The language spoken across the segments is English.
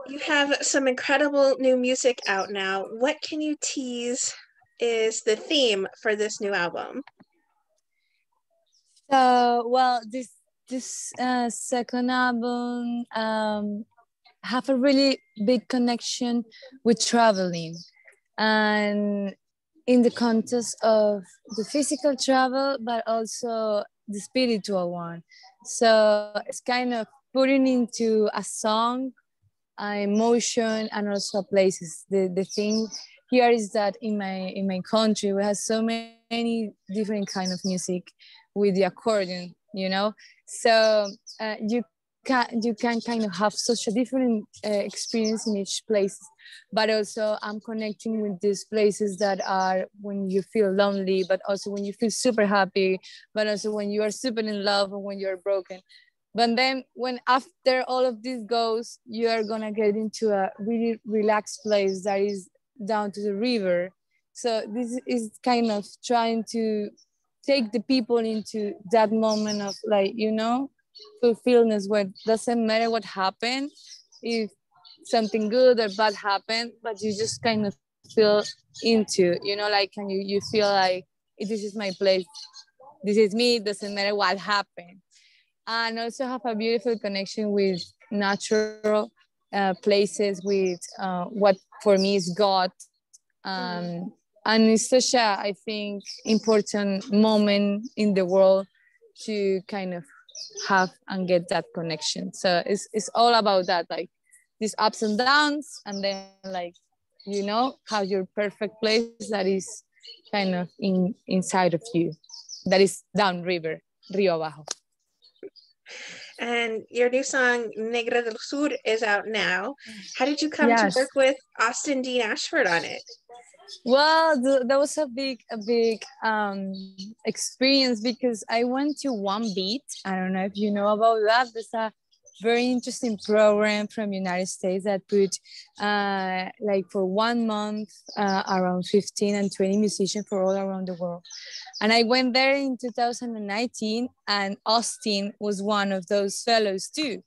You have some incredible new music out now. What can you tease is the theme for this new album? So, well, this second album have a really big connection with traveling, and in the context of the physical travel, but also the spiritual one. So it's kind of putting into a song, emotion, and also places. The thing here is that in my country we have so many different kind of music with the accordion, so you can kind of have such a different experience in each place, but also I'm connecting with these places that are when you feel lonely, but also when you feel super happy, but also when you are super in love or when you're broken. But then when after all of this goes, you are gonna get into a really relaxed place that is down to the river. So this is kind of trying to take the people into that moment of, like, fulfillment, where it doesn't matter what happened, if something good or bad happened, but you just kind of feel into, like, and you feel like this is my place, this is me, it doesn't matter what happened. And also have a beautiful connection with natural places, with what for me is God. And it's such a, I think, important moment in the world to kind of have and get that connection. So it's all about that, like these ups and downs, and then, like, have your perfect place that is kind of inside of you, that is downriver, Rio Abajo. And your new song, Negra Del Sur, is out now. How did you come to Yes. work with Austin Dean Ashford on it? Well, that was a big experience, because I went to One Beat. I don't know if you know about that. There's a very interesting program from United States that put like for 1 month around 15 and 20 musicians for all around the world. And I went there in 2019, and Austin was one of those fellows too.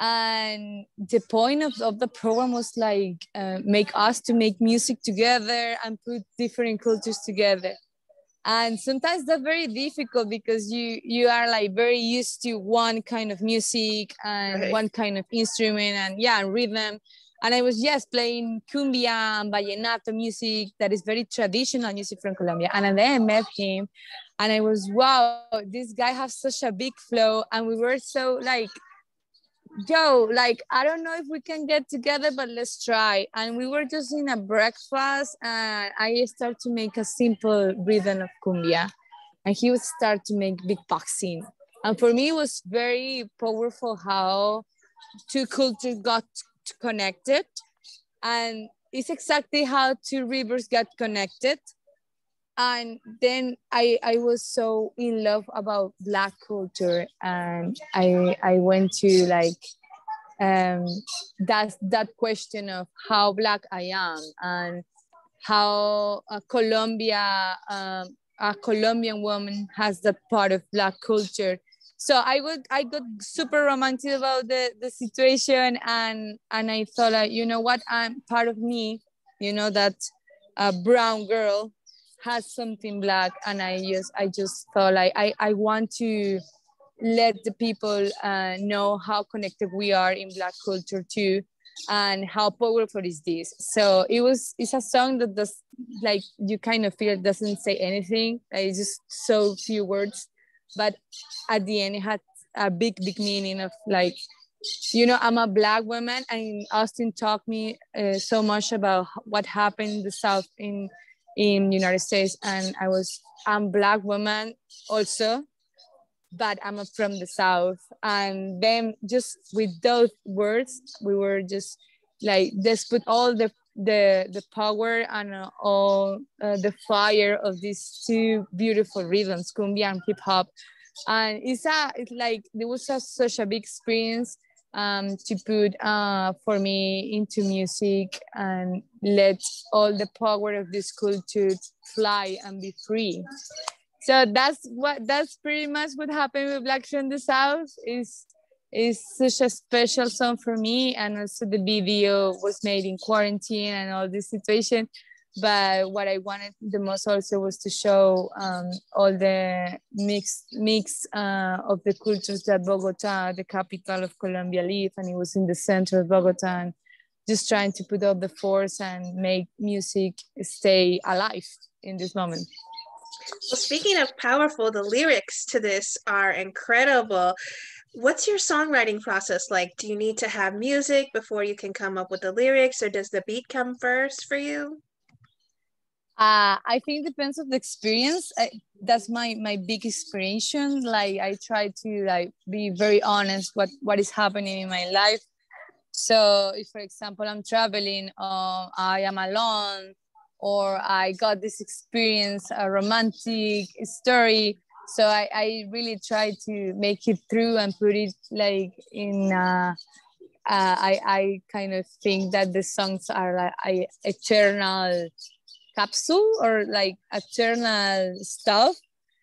And the point of the program was like make us to make music together and put different cultures together. And sometimes that's very difficult, because you are like very used to one kind of music and Right. one kind of instrument, and and rhythm. And I was just playing cumbia and vallenato music, that is very traditional music from Colombia. And then I met him, and I was, wow, this guy has such a big flow, and we were so like, yo, like, I don't know if we can get together, but let's try. And we were just in a breakfast, and I started to make a simple rhythm of cumbia, and he would start to make beatboxing. And for me, it was very powerful how two cultures got connected. And it's exactly how two rivers got connected. And then I was so in love about Black culture, and I went to like that question of how Black I am, and how a Colombian woman has that part of Black culture. So I got super romantic about the situation, and I thought, like, you know what, I'm part of me, that brown girl has something Black. And I just thought, like, I want to let the people know how connected we are in Black culture too, and how powerful is this. So it's a song that does, like, you kind of feel it doesn't say anything, like, it's just so few words, but at the end it had a big meaning of, like, I'm a Black woman, and Austin taught me so much about what happened in the South in United States. And I'm Black woman also, but I'm from the South. And then just with those words, we were just like, let's put all the power and all the fire of these two beautiful rhythms, cumbia and hip hop. And it's like, there was such a big experience to put for me into music, and let all the power of this culture fly and be free. So that's pretty much what happened with Black from the South. Is It's such a special song for me, and also the video was made in quarantine and all this situation. But what I wanted the most also was to show all the mix of the cultures that Bogota, the capital of Colombia, live, and it was in the center of Bogota, and just trying to put up the force and make music stay alive in this moment. Well, speaking of powerful, the lyrics to this are incredible. What's your songwriting process like? Do you need to have music before you can come up with the lyrics, or does the beat come first for you? I think it depends on the experience. That's my big inspiration. Like I try to like be very honest what is happening in my life. So if, for example, I'm traveling, I am alone, or I got this experience, a romantic story. So I really try to make it through and put it like in. I kind of think that the songs are like eternal capsule or like eternal stuff.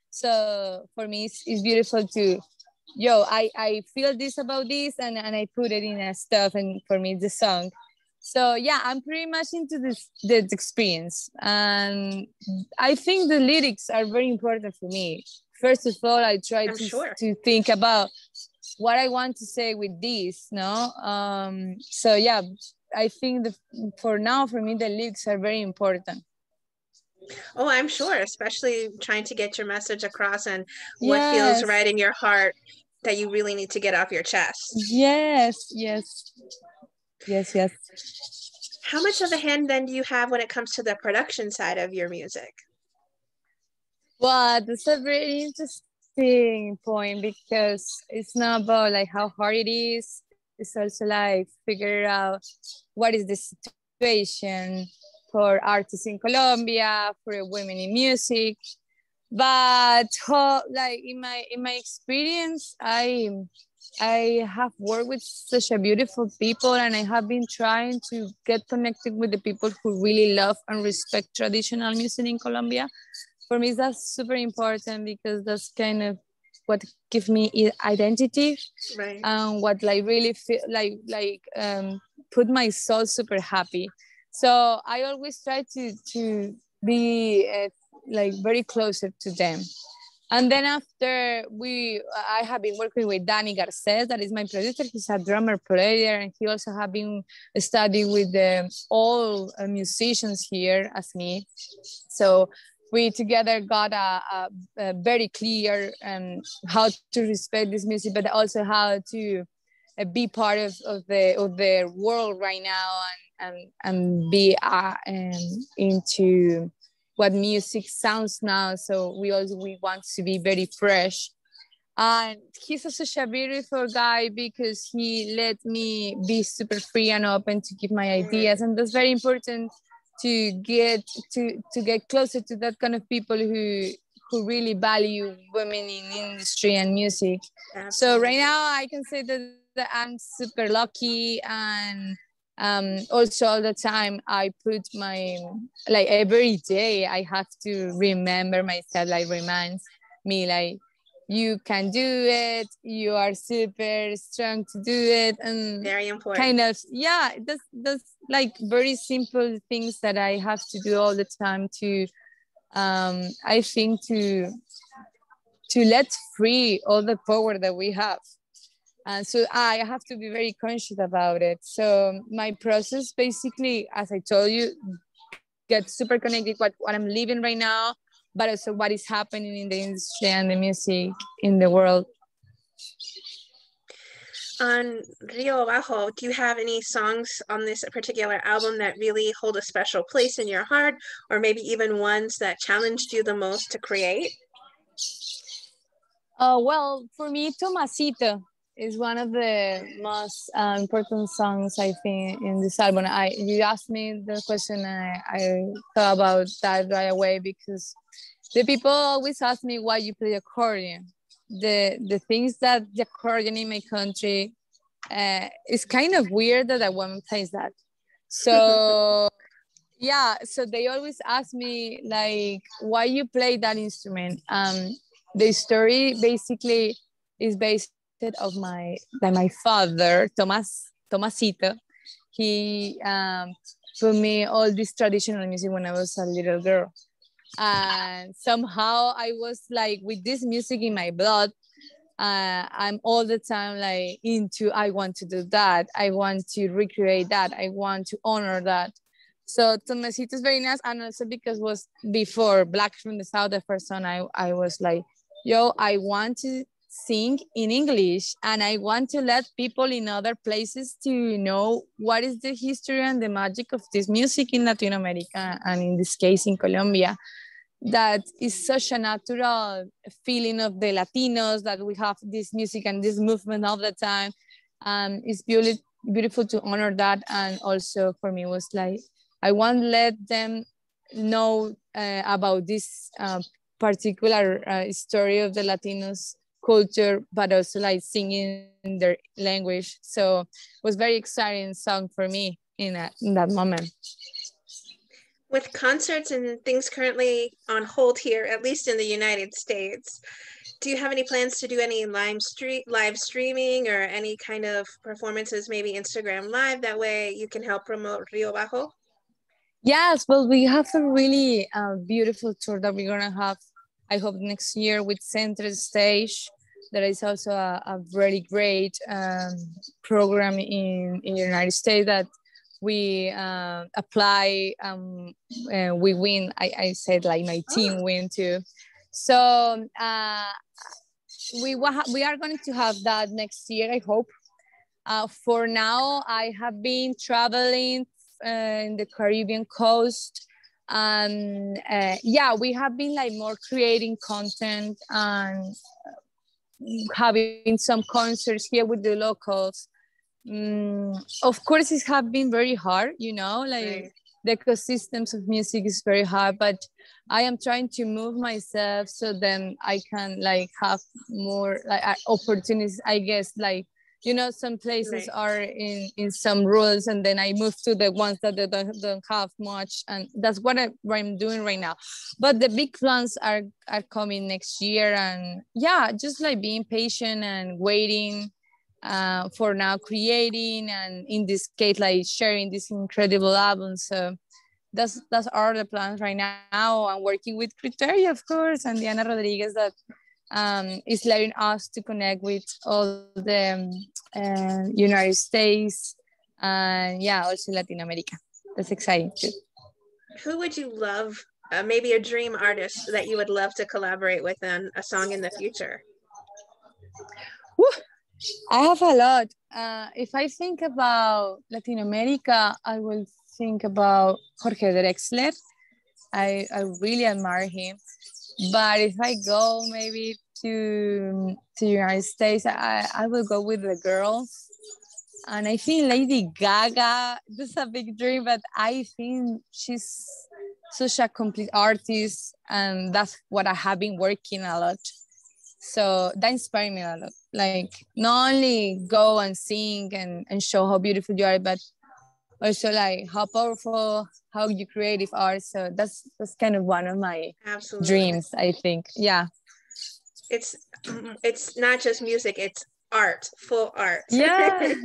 So for me, it's beautiful to, I feel this about this, and I put it in a stuff, and for me, the song. So yeah, I'm pretty much into the experience, and I think the lyrics are very important for me. First of all, I try I'm sure. to think about what I want to say with this, no? So yeah, I think for now, for me, the lyrics are very important. Oh, I'm sure, especially trying to get your message across and what feels Yes, right in your heart that you really need to get off your chest. yes, yes, yes, yes. How much of a hand then do you have when it comes to the production side of your music? Well, that's a very interesting point because it's not about like how hard it is. It's also like figure out what is the situation for artists in Colombia, for women in music. But like in my experience, I have worked with such a beautiful people, and I have been trying to get connected with the people who really love and respect traditional music in Colombia. For me, that's super important because that's kind of what gives me identity, Right. and what like really feel put my soul super happy. So I always try to be like very closer to them. And then after I have been working with Danny Garces, that is my producer. He's a drummer player, and he also have been studying with all musicians here as me. So we together got a very clear how to respect this music, but also how to be part of the world right now, and be into what music sounds now. So we want to be very fresh. And he's such a beautiful guy because he let me be super free and open to give my Right. ideas, and that's very important to get to get closer to that kind of people who really value women in industry and music. So right Absolutely. now I can say that I'm super lucky, and also all the time I put my, like every day I have to remember myself, like reminds me like you can do it, you are super strong to do it, and Very important. kind of, yeah, that's like very simple things that I have to do all the time to I think to let free all the power that we have. And so I have to be very conscious about it. So my process basically, as I told you, get super connected what I'm living right now, but also what is happening in the industry and the music in the world. On Rio Abajo, do you have any songs on this particular album that really hold a special place in your heart, or maybe even ones that challenged you the most to create? Well, for me, Tomasito is one of the most important songs I think in this album. You asked me the question, I thought about that right away because the people always ask me why you play accordion. The things that the accordion in my country, it's kind of weird that a woman plays that. So yeah, so they always ask me like why you play that instrument. The story basically is based of my father, Tomasito. He put me all this traditional music when I was a little girl. And somehow I was like with this music in my blood. I'm all the time like into, I want to do that, I want to recreate that, I want to honor that. So Tomasito is very nice, and also because it was before Black from the South, the first song, I was like, yo, I want to sing in English, and I want to let people in other places to know what is the history and the magic of this music in Latin America, and in this case in Colombia. That is such a natural feeling of the Latinos, that we have this music and this movement all the time. It's beautiful to honor that. And also for me was like, I want to let them know about this particular story of the Latinos culture, but also like singing in their language. So it was very exciting song for me in that moment. With concerts and things currently on hold here, at least in the United States, do you have any plans to do any live streaming or any kind of performances, maybe Instagram Live? That way you can help promote Rio Abajo? Yes, well, we have a really beautiful tour that we're gonna have, I hope, next year with Center Stage. That is also a really great program in the United States that we apply. We win. I said like my team win too. So we are going to have that next year, I hope. For now, I have been traveling in the Caribbean coast. Yeah, we have been like more creating content and having some concerts here with the locals. Of course, it have been very hard, like Right. the ecosystems of music is very hard, but I am trying to move myself so then I can like have more like opportunities, I guess, like some places Right. are in some rules, and then I move to the ones that they don't have much, and that's what I'm doing right now. But the big plans are coming next year, and yeah, just like being patient and waiting for now, creating, and in this case like sharing this incredible album. So that's all the plans right now. I'm working with Criteria, of course, and Diana Rodriguez, that is letting us to connect with all the United States, and yeah, also Latin America. That's exciting too. Who would you love, maybe a dream artist that you would love to collaborate with on a song in the future? Woo! I have a lot. If I think about Latin America, I will think about Jorge Drexler. I really admire him. But if I go maybe to the United States, I will go with the girls. And I think Lady Gaga, this is a big dream, but I think she's such a complete artist, and that's what I have been working a lot. So that inspired me a lot. Like, not only go and sing and show how beautiful you are, but also like how powerful, how you creative are. So that's kind of one of my Absolutely. dreams, I think. Yeah. It's it's not just music, it's art, full art. Yeah.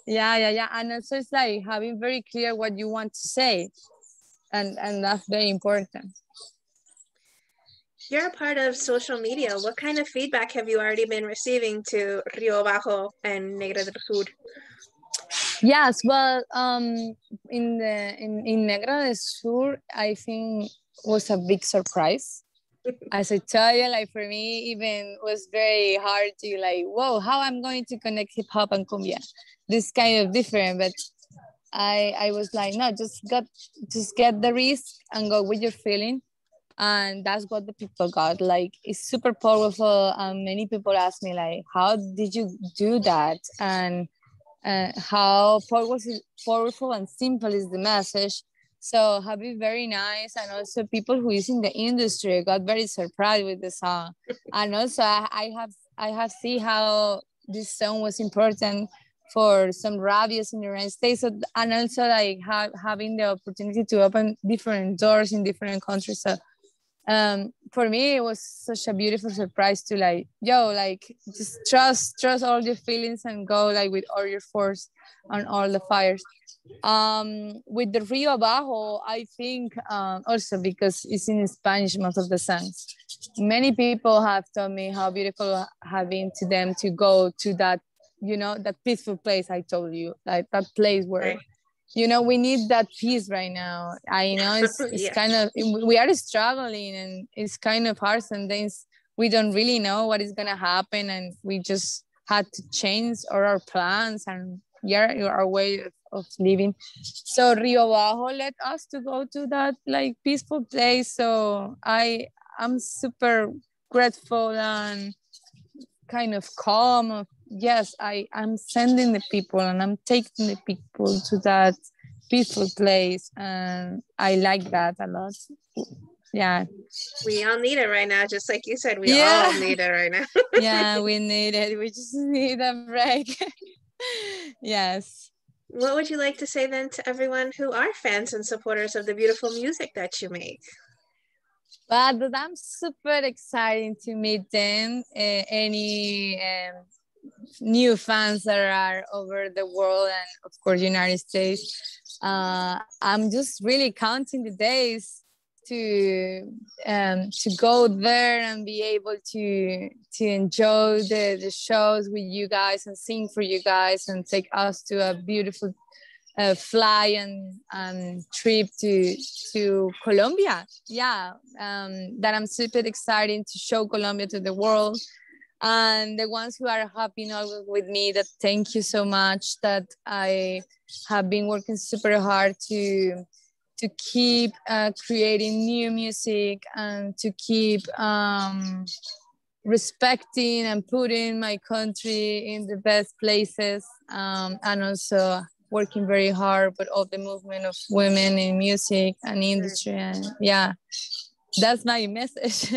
Yeah. And also it's like having very clear what you want to say. And that's very important. You're a part of social media. What kind of feedback have you already been receiving to Rio Abajo and Negra del Sur? Yes, well, in Negra del Sur, I think was a big surprise. As I tell you, like for me, even was very hard to like, whoa, how I'm going to connect hip hop and cumbia. This kind of different, but I was like, no, just get the risk and go with your feeling. And that's what the people got. Like, it's super powerful. Many people ask me like, how did you do that? And how powerful and simple is the message. So have been very nice, and also people who is in the industry got very surprised with the song. And also I have seen how this song was important for some radios in the United States. So, and also like having the opportunity to open different doors in different countries. So for me it was such a beautiful surprise to like, yo, like just trust all your feelings and go like with all your force on all the fires. With the Rio Abajo, I think also because it's in Spanish most of the songs, many people have told me how beautiful have been to them to go to that, you know, that peaceful place I told you, like that place where, Right. you know, we need that peace right now. I know it's Yeah. kind of, we are struggling and it's kind of hard sometimes. We don't really know what is gonna happen, and we just had to change our plans and yeah, our way of living. So Rio Bajo led us to go to that like peaceful place. So I'm super grateful and kind of calm of, yes, I'm sending the people and I'm taking the people to that peaceful place, and I like that a lot. Yeah. We all need it right now, just like you said, we all Yeah. need it right now. Yeah, we need it. We just need a break. Yes. What would you like to say then to everyone who are fans and supporters of the beautiful music that you make? But I'm super excited to meet them. Any new fans that are over the world and of course United States. I'm just really counting the days to go there and be able to enjoy the shows with you guys and sing for you guys and take us to a beautiful fly and trip to Colombia. Yeah, that I'm super excited to show Colombia to the world. And the ones who are happy always with me, that thank you so much, that I have been working super hard to keep creating new music and to keep respecting and putting my country in the best places, and also working very hard with all the movement of women in music and industry. And yeah, that's my message.